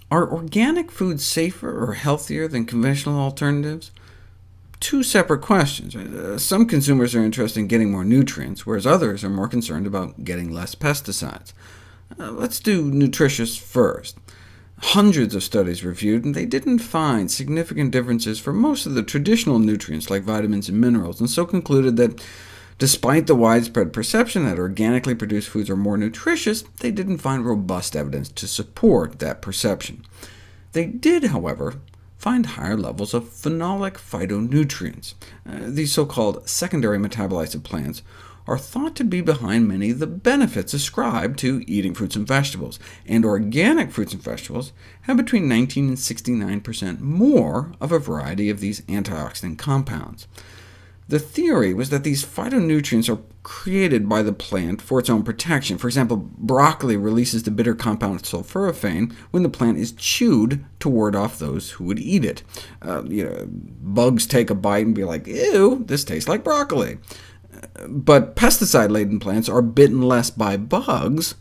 Are organic foods safer or healthier than conventional alternatives? Two separate questions. Some consumers are interested in getting more nutrients, whereas others are more concerned about getting less pesticides. Let's do nutritious first. Hundreds of studies reviewed, and they didn't find significant differences for most of the traditional nutrients like vitamins and minerals, and so concluded that despite the widespread perception that organically produced foods are more nutritious, they didn't find robust evidence to support that perception. They did, however, find higher levels of phenolic phytonutrients. These so-called secondary metabolites of plants are thought to be behind many of the benefits ascribed to eating fruits and vegetables, and organic fruits and vegetables have between 19 and 69% more of a variety of these antioxidant compounds. The theory was that these phytonutrients are created by the plant for its own protection. For example, broccoli releases the bitter compound sulforaphane when the plant is chewed to ward off those who would eat it. Bugs take a bite and be like, ew, this tastes like broccoli. But pesticide-laden plants are bitten less by bugs,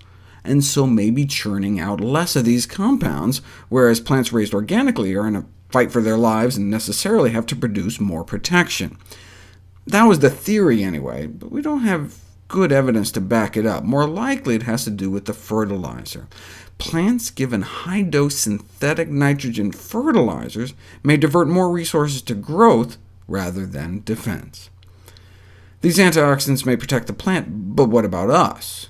and so may be churning out less of these compounds, whereas plants raised organically are in a fight for their lives and necessarily have to produce more protection. That was the theory anyway, but we don't have good evidence to back it up. More likely it has to do with the fertilizer. Plants given high-dose synthetic nitrogen fertilizers may divert more resources to growth rather than defense. These antioxidants may protect the plant, but what about us?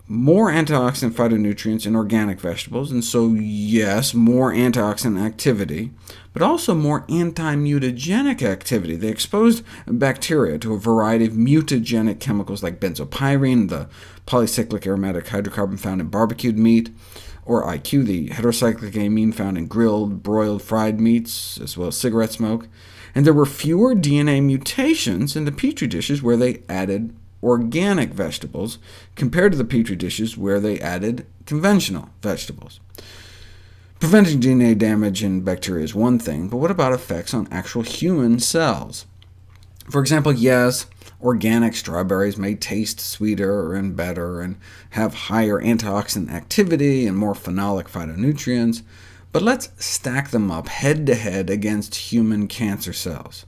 More antioxidant phytonutrients in organic vegetables, and so yes, more antioxidant activity, but also more anti-mutagenic activity. They exposed bacteria to a variety of mutagenic chemicals like benzopyrene, the polycyclic aromatic hydrocarbon found in barbecued meat, or IQ, the heterocyclic amine found in grilled, broiled, fried meats, as well as cigarette smoke. And there were fewer DNA mutations in the Petri dishes where they added organic vegetables, compared to the Petri dishes where they added conventional vegetables. Preventing DNA damage in bacteria is one thing, but what about effects on actual human cells? For example, yes, organic strawberries may taste sweeter and better, and have higher antioxidant activity and more phenolic phytonutrients, but let's stack them up head-to-head against human cancer cells.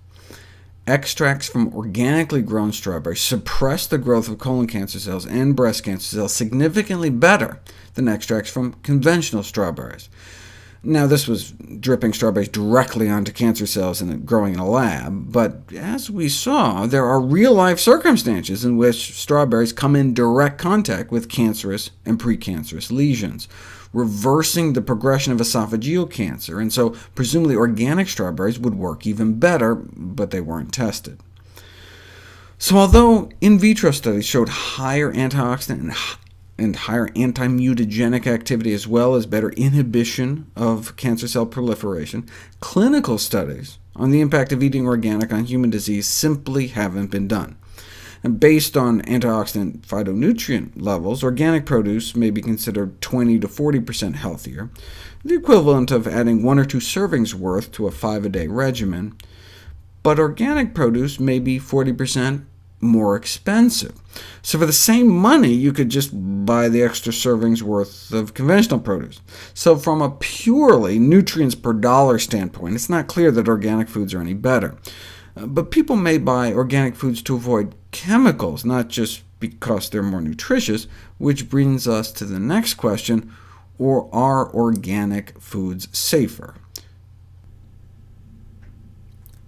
Extracts from organically grown strawberries suppress the growth of colon cancer cells and breast cancer cells significantly better than extracts from conventional strawberries. Now, this was dripping strawberries directly onto cancer cells and growing in a lab, but as we saw, there are real-life circumstances in which strawberries come in direct contact with cancerous and precancerous lesions, reversing the progression of esophageal cancer, and so presumably organic strawberries would work even better, but they weren't tested. So although in vitro studies showed higher antioxidant and higher anti-mutagenic activity, as well as better inhibition of cancer cell proliferation, clinical studies on the impact of eating organic on human disease simply haven't been done. And based on antioxidant phytonutrient levels, organic produce may be considered 20 to 40% healthier, the equivalent of adding 1 or 2 servings worth to a 5-a-day regimen, but organic produce may be 40% more expensive. So for the same money, you could just buy the extra servings worth of conventional produce. So from a purely nutrients per dollar standpoint, it's not clear that organic foods are any better. But people may buy organic foods to avoid chemicals, not just because they're more nutritious, which brings us to the next question, or are organic foods safer?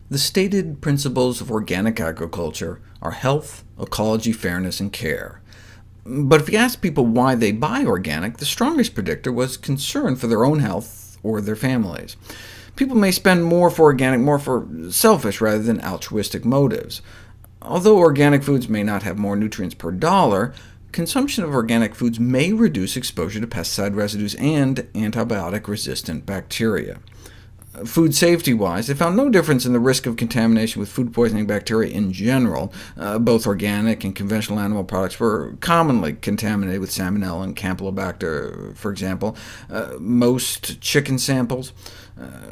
The stated principles of organic agriculture are health, ecology, fairness, and care. But if you ask people why they buy organic, the strongest predictor was concern for their own health or their families. People may spend more for organic, more for selfish rather than altruistic motives. Although organic foods may not have more nutrients per dollar, consumption of organic foods may reduce exposure to pesticide residues and antibiotic-resistant bacteria. Food safety-wise, they found no difference in the risk of contamination with food poisoning bacteria in general. Both organic and conventional animal products were commonly contaminated with Salmonella and Campylobacter, for example. Most chicken samples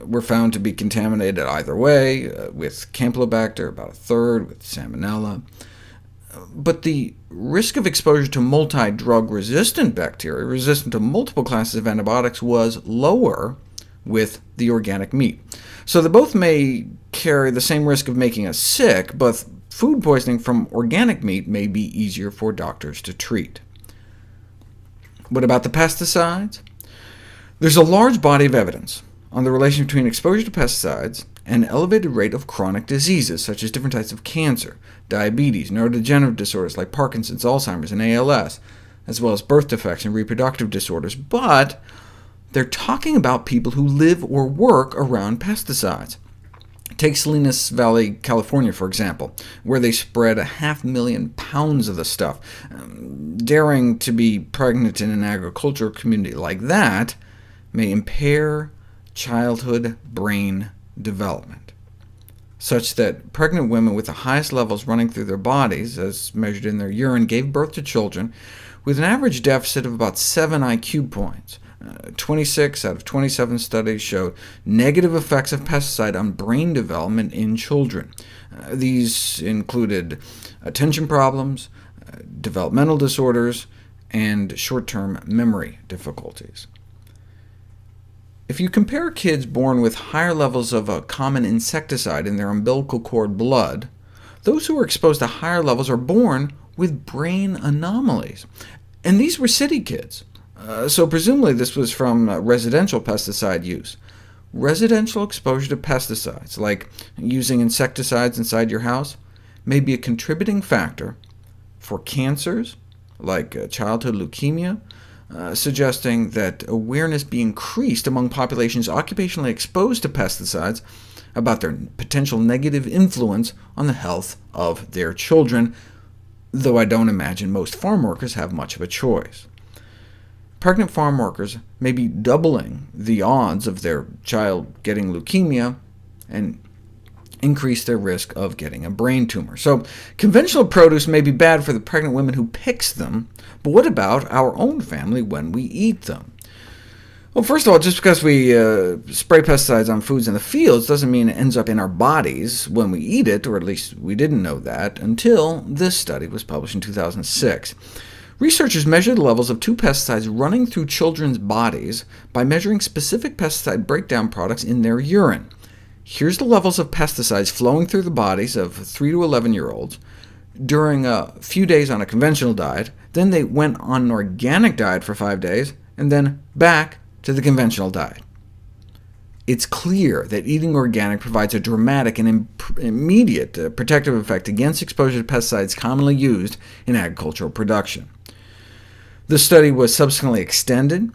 were found to be contaminated either way, with Campylobacter about a third, with Salmonella. But the risk of exposure to multi-drug resistant bacteria, resistant to multiple classes of antibiotics, was lower with the organic meat. So they both may carry the same risk of making us sick, but food poisoning from organic meat may be easier for doctors to treat. What about the pesticides? There's a large body of evidence on the relation between exposure to pesticides and an elevated rate of chronic diseases, such as different types of cancer, diabetes, neurodegenerative disorders like Parkinson's, Alzheimer's, and ALS, as well as birth defects and reproductive disorders. But they're talking about people who live or work around pesticides. Take Salinas Valley, California, for example, where they spread 500,000 pounds of the stuff. Daring to be pregnant in an agricultural community like that may impair childhood brain development, such that pregnant women with the highest levels running through their bodies, as measured in their urine, gave birth to children with an average deficit of about 7 IQ points. 26 out of 27 studies showed negative effects of pesticide on brain development in children. These included attention problems, developmental disorders, and short-term memory difficulties. If you compare kids born with higher levels of a common insecticide in their umbilical cord blood, those who are exposed to higher levels are born with brain anomalies. And these were city kids, so presumably this was from residential pesticide use. Residential exposure to pesticides, like using insecticides inside your house, may be a contributing factor for cancers, like childhood leukemia, suggesting that awareness be increased among populations occupationally exposed to pesticides about their potential negative influence on the health of their children, though I don't imagine most farm workers have much of a choice. Pregnant farm workers may be doubling the odds of their child getting leukemia, and increase their risk of getting a brain tumor. So conventional produce may be bad for the pregnant women who picks them, but what about our own family when we eat them? Well, first of all, just because we spray pesticides on foods in the fields doesn't mean it ends up in our bodies when we eat it, or at least we didn't know that until this study was published in 2006. Researchers measured the levels of 2 pesticides running through children's bodies by measuring specific pesticide breakdown products in their urine. Here's the levels of pesticides flowing through the bodies of 3 to 11-year-olds during a few days on a conventional diet, then they went on an organic diet for 5 days, and then back to the conventional diet. It's clear that eating organic provides a dramatic and immediate protective effect against exposure to pesticides commonly used in agricultural production. The study was subsequently extended.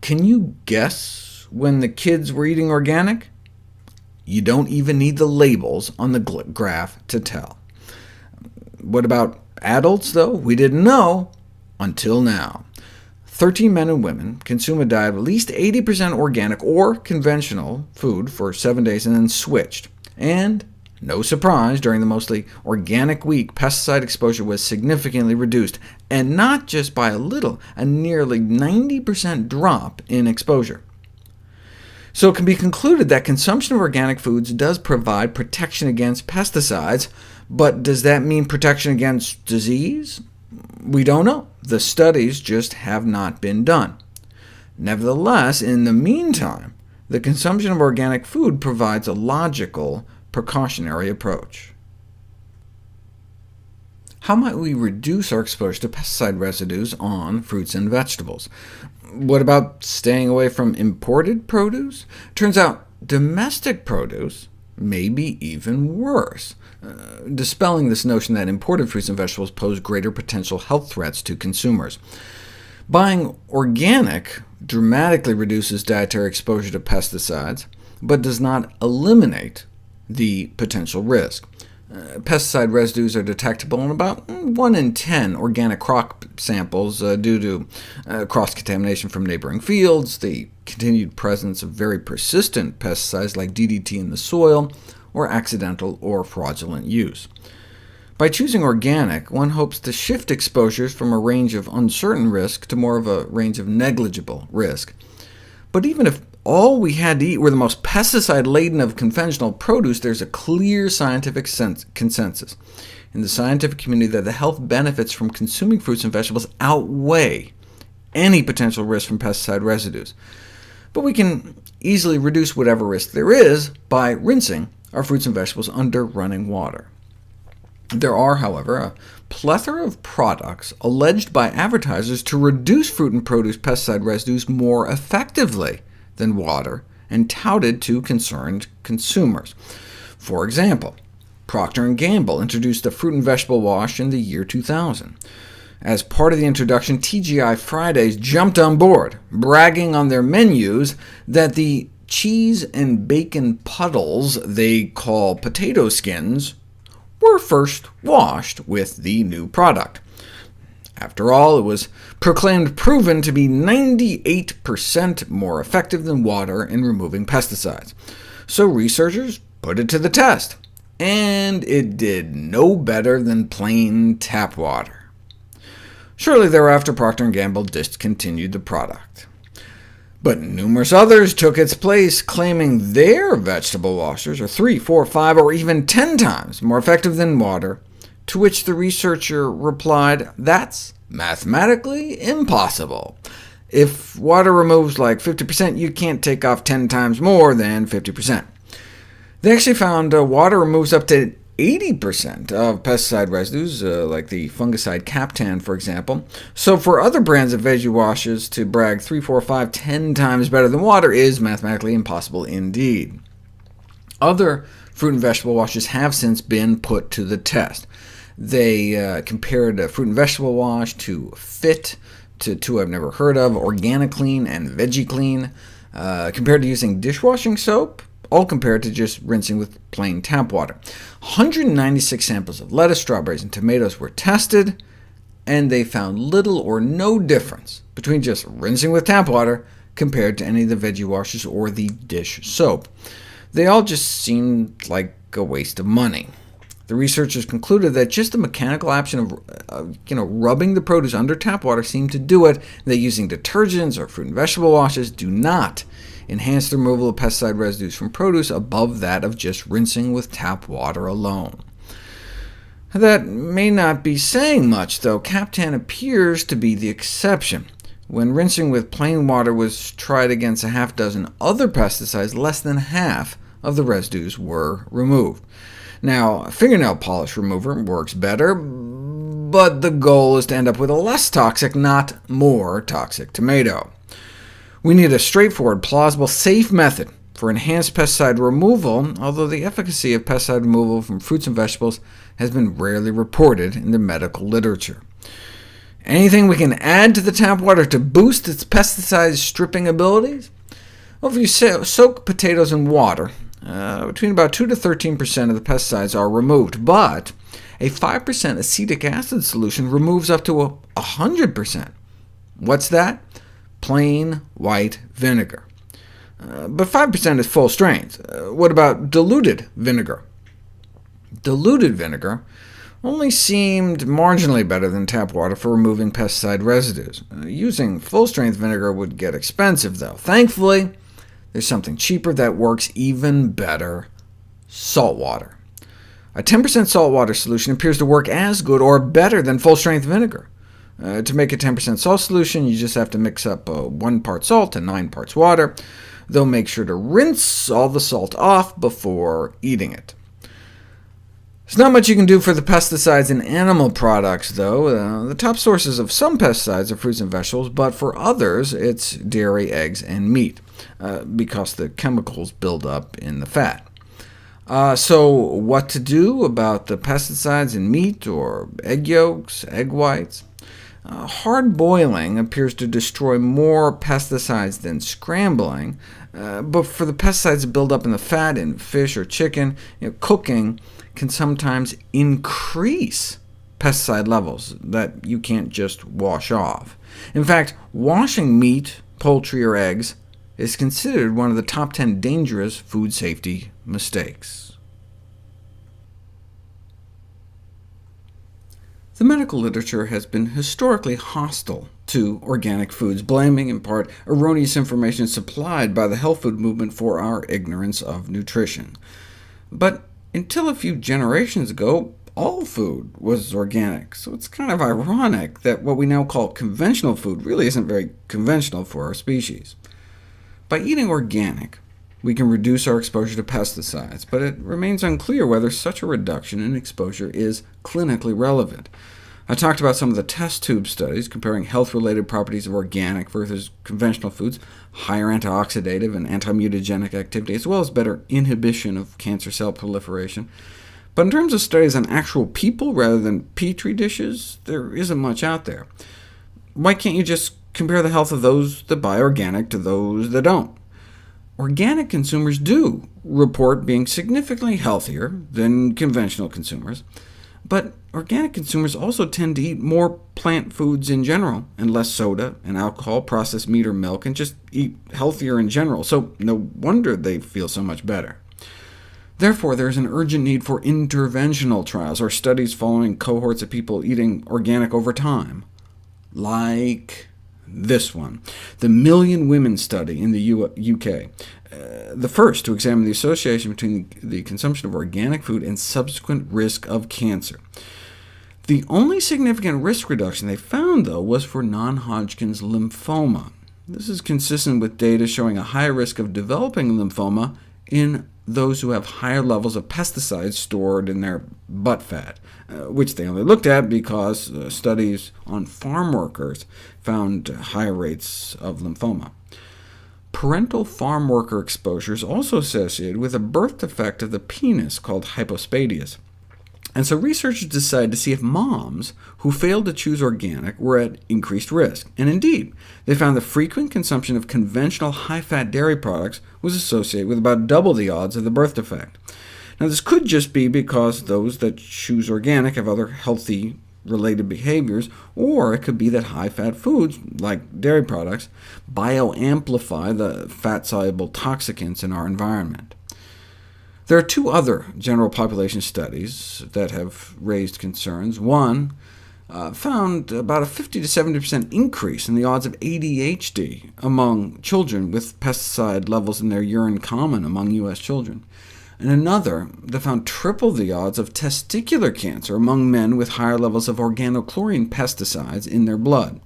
Can you guess when the kids were eating organic? You don't even need the labels on the graph to tell. What about adults, though? We didn't know until now. 13 men and women consume a diet of at least 80% organic or conventional food for 7 days, and then switched. And no surprise, during the mostly organic week, pesticide exposure was significantly reduced, and not just by a little, a nearly 90% drop in exposure. So it can be concluded that consumption of organic foods does provide protection against pesticides, but does that mean protection against disease? We don't know. The studies just have not been done. Nevertheless, in the meantime, the consumption of organic food provides a logical, precautionary approach. How might we reduce our exposure to pesticide residues on fruits and vegetables? What about staying away from imported produce? Turns out domestic produce may be even worse, dispelling this notion that imported fruits and vegetables pose greater potential health threats to consumers. Buying organic dramatically reduces dietary exposure to pesticides, but does not eliminate the potential risk. Pesticide residues are detectable in about 1 in 10 organic crop samples due to cross-contamination from neighboring fields, the continued presence of very persistent pesticides like DDT in the soil, or accidental or fraudulent use. By choosing organic, one hopes to shift exposures from a range of uncertain risk to more of a range of negligible risk. But even if all we had to eat were the most pesticide-laden of conventional produce, there's a clear scientific consensus in the scientific community that the health benefits from consuming fruits and vegetables outweigh any potential risk from pesticide residues. But we can easily reduce whatever risk there is by rinsing our fruits and vegetables under running water. There are, however, a plethora of products alleged by advertisers to reduce fruit and produce pesticide residues more effectively than water, and touted to concerned consumers. For example, Procter & Gamble introduced a fruit and vegetable wash in the year 2000. As part of the introduction, TGI Fridays jumped on board, bragging on their menus that the cheese and bacon puddles they call potato skins were first washed with the new product. After all, it was proclaimed proven to be 98% more effective than water in removing pesticides. So researchers put it to the test, and it did no better than plain tap water. Shortly thereafter, Procter & Gamble discontinued the product. But numerous others took its place, claiming their vegetable washers are 3, 4, 5, or even 10 times more effective than water, to which the researcher replied, "That's mathematically impossible. If water removes like 50%, you can't take off 10 times more than 50%. They actually found water removes up to 80% of pesticide residues, like the fungicide Captan, for example. So for other brands of veggie washes to brag 3, 4, 5, 10 times better than water is mathematically impossible indeed. Other fruit and vegetable washes have since been put to the test. They compared a fruit and vegetable wash to FIT, to two I've never heard of, Organic Clean and Veggie Clean, compared to using dishwashing soap, all compared to just rinsing with plain tap water. 196 samples of lettuce, strawberries, and tomatoes were tested, and they found little or no difference between just rinsing with tap water compared to any of the veggie washes or the dish soap. They all just seemed like a waste of money. The researchers concluded that just the mechanical action of rubbing the produce under tap water seemed to do it, and that using detergents or fruit and vegetable washes do not enhance the removal of pesticide residues from produce above that of just rinsing with tap water alone. That may not be saying much, though. Captan appears to be the exception. When rinsing with plain water was tried against a half dozen other pesticides, less than half of the residues were removed. Now, fingernail polish remover works better, but the goal is to end up with a less toxic, not more toxic tomato. We need a straightforward, plausible, safe method for enhanced pesticide removal, although the efficacy of pesticide removal from fruits and vegetables has been rarely reported in the medical literature. Anything we can add to the tap water to boost its pesticide stripping abilities? Well, if you soak potatoes in water, between about 2 to 13% of the pesticides are removed, but a 5% acetic acid solution removes up to 100%. What's that? Plain white vinegar. But 5% is full strength. What about diluted vinegar? Diluted vinegar only seemed marginally better than tap water for removing pesticide residues. Using full-strength vinegar would get expensive, though. Thankfully, there's something cheaper that works even better: salt water. A 10% salt water solution appears to work as good or better than full-strength vinegar. To make a 10% salt solution, you just have to mix up 1 part salt to 9 parts water, though make sure to rinse all the salt off before eating it. There's not much you can do for the pesticides in animal products, though. The top sources of some pesticides are fruits and vegetables, but for others it's dairy, eggs, and meat, because the chemicals build up in the fat. So what to do about the pesticides in meat or egg yolks, egg whites? Hard boiling appears to destroy more pesticides than scrambling, but for the pesticides that build up in the fat in fish or chicken, cooking can sometimes increase pesticide levels that you can't just wash off. In fact, washing meat, poultry, or eggs is considered one of the top 10 dangerous food safety mistakes. The medical literature has been historically hostile to organic foods, blaming in part erroneous information supplied by the health food movement for our ignorance of nutrition. But until a few generations ago, all food was organic, so it's kind of ironic that what we now call conventional food really isn't very conventional for our species. By eating organic, we can reduce our exposure to pesticides, but it remains unclear whether such a reduction in exposure is clinically relevant. I talked about some of the test tube studies comparing health-related properties of organic versus conventional foods, higher antioxidative and anti-mutagenic activity, as well as better inhibition of cancer cell proliferation. But in terms of studies on actual people rather than petri dishes, there isn't much out there. Why can't you just compare the health of those that buy organic to those that don't? Organic consumers do report being significantly healthier than conventional consumers, but organic consumers also tend to eat more plant foods in general, and less soda and alcohol, processed meat or milk, and just eat healthier in general, so no wonder they feel so much better. Therefore, there is an urgent need for interventional trials, or studies following cohorts of people eating organic over time, like this one, the Million Women study in the UK, the first to examine the association between the consumption of organic food and subsequent risk of cancer. The only significant risk reduction they found, though, was for non-Hodgkin's lymphoma. This is consistent with data showing a higher risk of developing lymphoma in those who have higher levels of pesticides stored in their butt fat, which they only looked at because studies on farm workers found higher rates of lymphoma. Parental farm worker exposure is also associated with a birth defect of the penis called hypospadias. And so researchers decided to see if moms who failed to choose organic were at increased risk. And indeed, they found the frequent consumption of conventional high-fat dairy products was associated with about double the odds of the birth defect. Now, this could just be because those that choose organic have other healthy-related behaviors, or it could be that high-fat foods, like dairy products, bioamplify the fat-soluble toxicants in our environment. There are two other general population studies that have raised concerns. One found about a 50 to 70% increase in the odds of ADHD among children with pesticide levels in their urine common among U.S. children, and another that found triple the odds of testicular cancer among men with higher levels of organochlorine pesticides in their blood,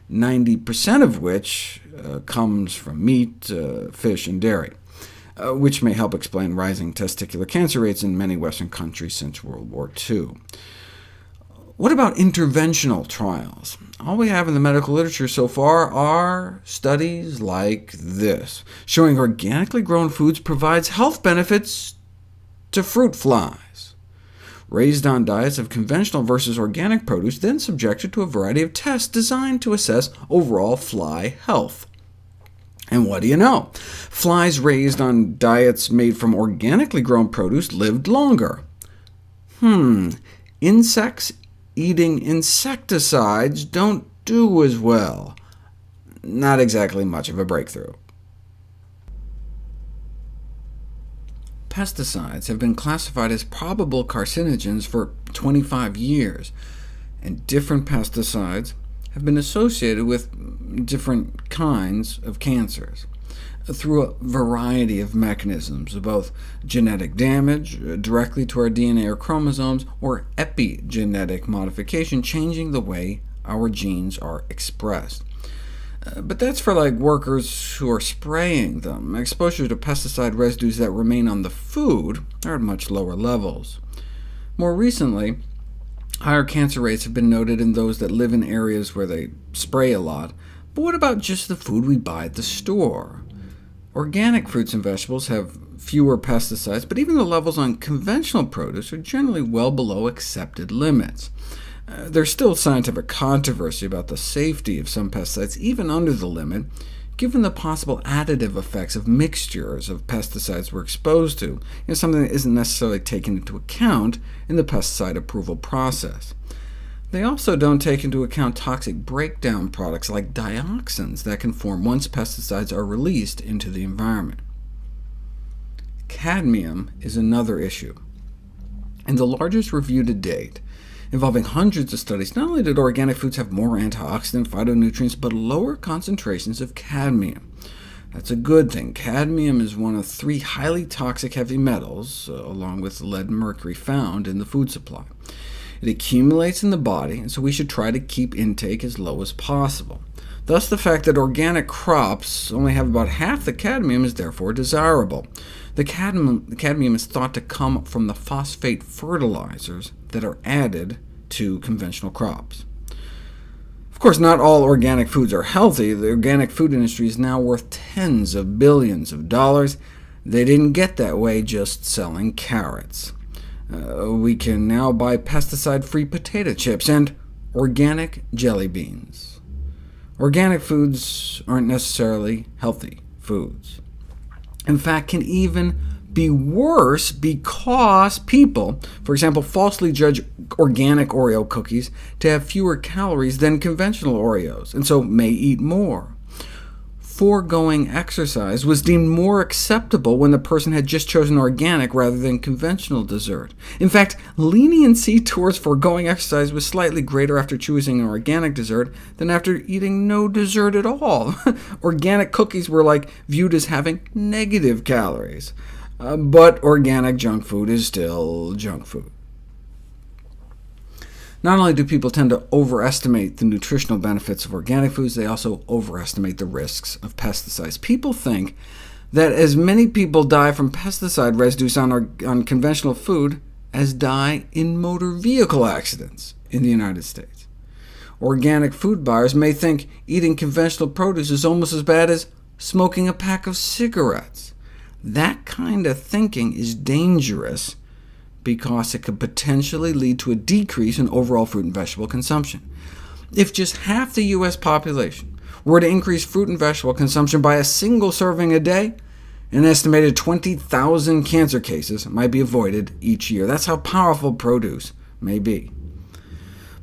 90% of which comes from meat, fish, and dairy, which may help explain rising testicular cancer rates in many Western countries since World War II. What about interventional trials? All we have in the medical literature so far are studies like this, showing organically grown foods provides health benefits to fruit flies. Raised on diets of conventional versus organic produce, then subjected to a variety of tests designed to assess overall fly health. And what do you know? Flies raised on diets made from organically grown produce lived longer. Insects eating insecticides don't do as well. Not exactly much of a breakthrough. Pesticides have been classified as probable carcinogens for 25 years, and different pesticides have been associated with different kinds of cancers through a variety of mechanisms, both genetic damage directly to our DNA or chromosomes, or epigenetic modification, changing the way our genes are expressed. But that's for workers who are spraying them. Exposure to pesticide residues that remain on the food are at much lower levels. More recently, higher cancer rates have been noted in those that live in areas where they spray a lot. But what about just the food we buy at the store? Organic fruits and vegetables have fewer pesticides, but even the levels on conventional produce are generally well below accepted limits. There's still scientific controversy about the safety of some pesticides, even under the limit, given the possible additive effects of mixtures of pesticides we're exposed to, something that isn't necessarily taken into account in the pesticide approval process. They also don't take into account toxic breakdown products like dioxins that can form once pesticides are released into the environment. Cadmium is another issue. In the largest review to date, Involving hundreds of studies, not only did organic foods have more antioxidant phytonutrients, but lower concentrations of cadmium. That's a good thing. Cadmium is one of 3 highly toxic heavy metals, along with lead and mercury, found in the food supply. It accumulates in the body, and so we should try to keep intake as low as possible. Thus, the fact that organic crops only have about half the cadmium is therefore desirable. The cadmium is thought to come from the phosphate fertilizers that are added to conventional crops. Of course, not all organic foods are healthy. The organic food industry is now worth tens of billions of dollars. They didn't get that way just selling carrots. We can now buy pesticide-free potato chips and organic jelly beans. Organic foods aren't necessarily healthy foods. In fact, can even be worse because people, for example, falsely judge organic Oreo cookies to have fewer calories than conventional Oreos, and so may eat more. Foregoing exercise was deemed more acceptable when the person had just chosen organic rather than conventional dessert. In fact, leniency towards foregoing exercise was slightly greater after choosing an organic dessert than after eating no dessert at all. Organic cookies were viewed as having negative calories. But organic junk food is still junk food. Not only do people tend to overestimate the nutritional benefits of organic foods, they also overestimate the risks of pesticides. People think that as many people die from pesticide residues on conventional food as die in motor vehicle accidents in the United States. Organic food buyers may think eating conventional produce is almost as bad as smoking a pack of cigarettes. That kind of thinking is dangerous because it could potentially lead to a decrease in overall fruit and vegetable consumption. If just half the U.S. population were to increase fruit and vegetable consumption by a single serving a day, an estimated 20,000 cancer cases might be avoided each year. That's how powerful produce may be.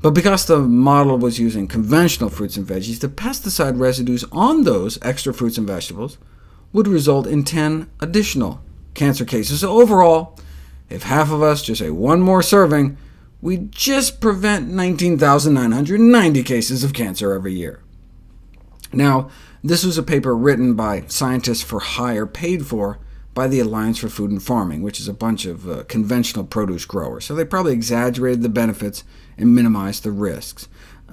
But because the model was using conventional fruits and veggies, the pesticide residues on those extra fruits and vegetables would result in 10 additional cancer cases. So overall, if half of us just ate one more serving, we'd just prevent 19,990 cases of cancer every year. Now, this was a paper written by scientists for hire, paid for by the Alliance for Food and Farming, which is a bunch of conventional produce growers. So they probably exaggerated the benefits and minimized the risks.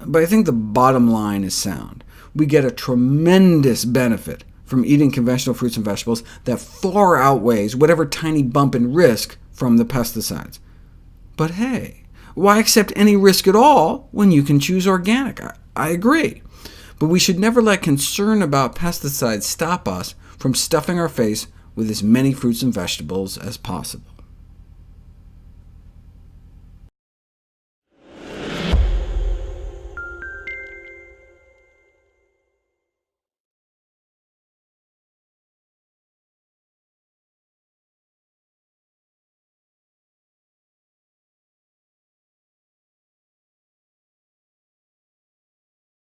But I think the bottom line is sound. We get a tremendous benefit from eating conventional fruits and vegetables that far outweighs whatever tiny bump in risk from the pesticides. But hey, why accept any risk at all when you can choose organic? I agree. But we should never let concern about pesticides stop us from stuffing our face with as many fruits and vegetables as possible.